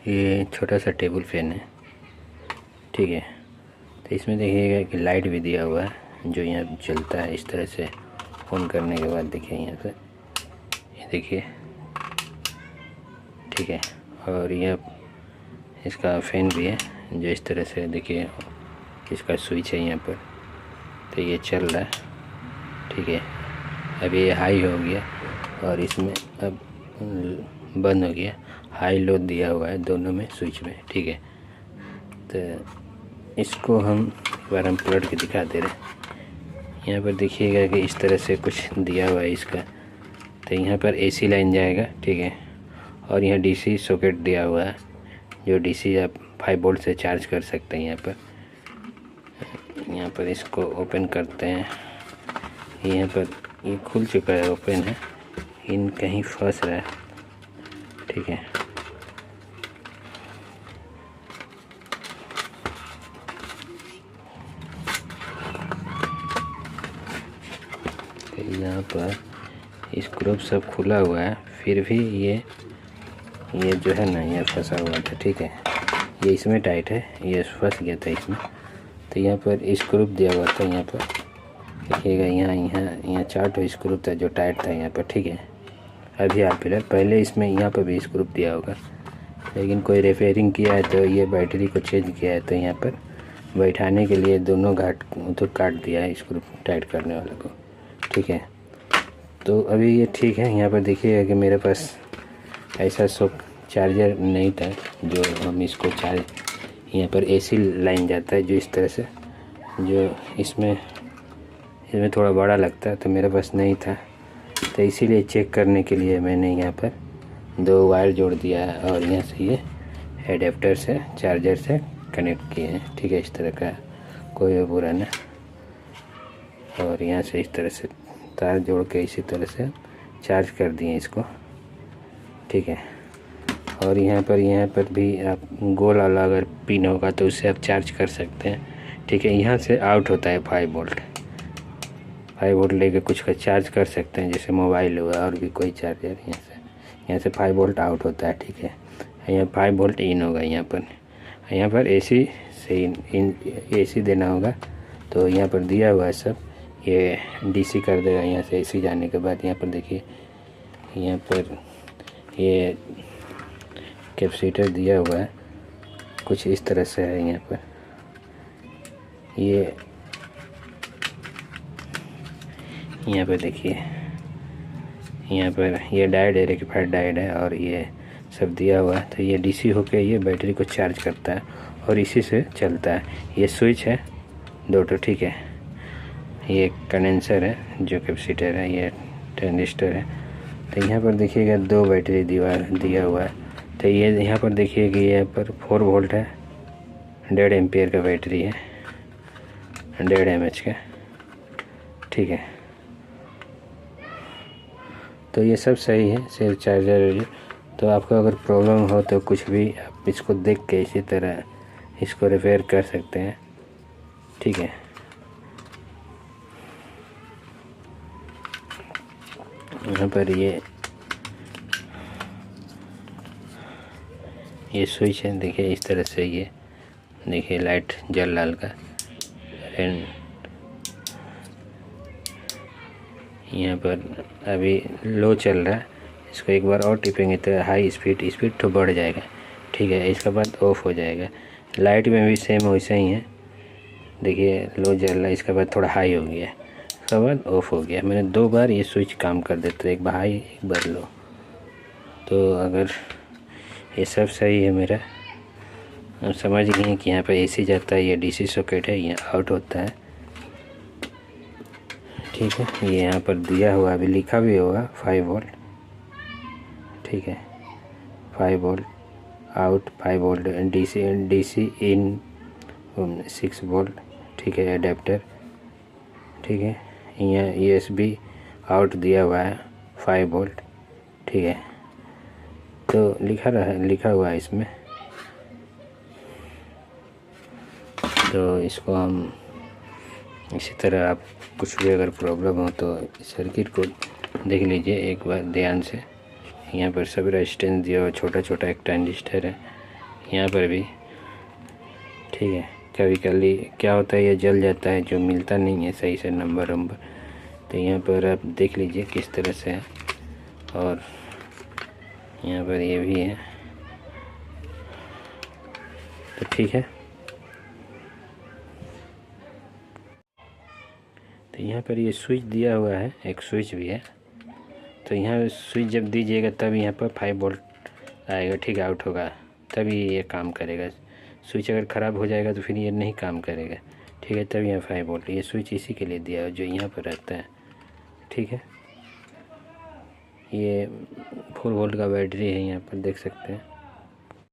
ये छोटा सा टेबल फैन है, ठीक है। तो इसमें देखिएगा कि लाइट भी दिया हुआ है जो यहाँ चलता है इस तरह से। ऑन करने के बाद देखिए यहाँ पे, ये देखिए, ठीक है। और यह इसका फैन भी है जो इस तरह से, देखिए इसका स्विच है यहाँ पर, तो ये चल रहा है, ठीक है। अब ये हाई हो गया और इसमें अब बंद हो गया। हाई लो दिया हुआ है दोनों में स्विच में, ठीक है। तो इसको हम एक बार हम पलट के दिखा दे रहे हैं। यहाँ पर देखिएगा कि इस तरह से कुछ दिया हुआ है इसका। तो यहाँ पर एसी लाइन जाएगा, ठीक है। और यहाँ डीसी सॉकेट दिया हुआ है जो डीसी आप 5 वोल्ट से चार्ज कर सकते हैं। यहाँ पर इसको ओपन करते हैं। यहाँ पर ये खुल चुका है, ओपन है, इन कहीं फंस रहा है, ठीक है। तो यहाँ पर स्क्रू सब खुला हुआ है, फिर भी ये जो है ना, ये फंसा हुआ था, ठीक है। ये इसमें टाइट है, ये फंस गया था इसमें। तो यहाँ पर स्क्रू दिया हुआ था, यहाँ पर देखिएगा, यहाँ 4 स्क्रू था जो टाइट था यहाँ पर, ठीक है। अभी आप फिलहाल, पहले इसमें यहाँ पर भी स्क्रू दिया होगा, लेकिन कोई रिपेयरिंग किया है तो ये बैटरी को चेंज किया है, तो यहाँ पर बैठाने के लिए दोनों घाट उधर काट दिया है स्क्रू टाइट करने वाले को, ठीक है। तो अभी ये ठीक है। यहाँ पर देखिएगा कि मेरे पास ऐसा चार्जर नहीं था जो हम इसको चार्ज, यहाँ पर एसी लाइन जाता है जो इस तरह से, जो इसमें थोड़ा बड़ा लगता है, तो मेरे पास नहीं था। तो इसीलिए चेक करने के लिए मैंने यहाँ पर 2 वायर जोड़ दिया है और यहाँ से ये एडेप्टर से चार्जर से कनेक्ट किए हैं, ठीक है। इस तरह का कोई बुरा ना, और यहाँ से इस तरह से तार जोड़ के इसी तरह से चार्ज कर दिए इसको, ठीक है। और यहाँ पर भी आप गोल वाला अगर पिन होगा तो उससे आप चार्ज कर सकते हैं, ठीक है। यहाँ से आउट होता है 5 वोल्ट लेके कुछ का चार्ज कर सकते हैं, जैसे मोबाइल हुआ और भी कोई चार्जर। यहाँ से 5 वोल्ट आउट होता है, ठीक है। यहाँ 5 वोल्ट इन होगा। यहाँ पर एसी से एसी देना होगा, तो यहाँ पर दिया हुआ है सब, ये डीसी कर देगा। यहाँ से एसी जाने के बाद यहाँ पर देखिए, यहाँ पर ये कैपेसिटर दिया हुआ है कुछ इस तरह से है। यहाँ पर यहाँ पर देखिए, यहाँ पर ये डायोड है, रेक्टिफायर डायोड है, और ये सब दिया हुआ है। तो ये डीसी होके ये बैटरी को चार्ज करता है और इसी से चलता है। ये स्विच है 2, ठीक है। ये कंडेंसर है जो कैपेसिटर है, ये ट्रांजिस्टर है। तो यहाँ पर देखिएगा 2 बैटरी दिया हुआ है। तो ये यहाँ पर देखिए कि यहाँ पर 4 वोल्ट है, 1.5 एम्पियर का बैटरी है, 1.5 mAh का, ठीक है। तो ये सब सही है, सिर्फ चार्जर। तो आपको अगर प्रॉब्लम हो तो कुछ भी आप इसको देख के इसी तरह इसको रिपेयर कर सकते हैं, ठीक है। यहाँ पर ये स्विच है, देखिए इस तरह से, ये देखिए लाइट जल लाल का। एंड यहाँ पर अभी लो चल रहा है, इसको एक बार और टिपेंगे तो हाई स्पीड तो बढ़ जाएगा, ठीक है। इसके बाद ऑफ हो जाएगा। लाइट में भी सेम वैसा ही है, देखिए लो जल रहा है, इसके बाद थोड़ा हाई हो गया, इसके बाद ऑफ हो गया। मैंने 2 बार ये स्विच काम कर देता है, एक बार हाई एक बार लो। तो अगर ये सब सही है मेरा, हम समझ गए कि यहाँ पर एसी जाता है, ये डीसी सॉकेट है, ये आउट होता है, ठीक है। ये यहाँ पर दिया हुआ, अभी लिखा भी होगा 5 वोल्ट, ठीक है। 5 वोल्ट आउट, 5 वोल्ट डीसी इन 6 वोल्ट, ठीक है। एडेप्टर, ठीक है। यहाँ यूएसबी आउट दिया हुआ है 5 वोल्ट, ठीक है। तो लिखा हुआ है इसमें। तो इसको हम इसी तरह, आप कुछ भी अगर प्रॉब्लम हो तो सर्किट को देख लीजिए एक बार ध्यान से। यहाँ पर सब रेजिस्टेंस दिया हुआ, छोटा एक ट्रांजिस्टर है, यहाँ पर भी ठीक है। कभी कभी क्या होता है, ये जल जाता है, जो मिलता नहीं है सही से नंबर वंबर। तो यहाँ पर आप देख लीजिए किस तरह से है। और यहाँ पर ये भी है, तो ठीक है। तो यहाँ पर ये स्विच दिया हुआ है, एक स्विच भी है। तो यहाँ स्विच जब दीजिएगा तब यहाँ पर 5 वोल्ट आएगा, ठीक है, आउट होगा, तभी ये काम करेगा। स्विच अगर ख़राब हो जाएगा तो फिर ये नहीं काम करेगा, ठीक है। तब यहाँ 5 वोल्ट, ये स्विच इसी के लिए दिया है जो यहाँ पर रहता है, ठीक है। ये 4 वोल्ट का बैटरी है, यहाँ पर देख सकते हैं।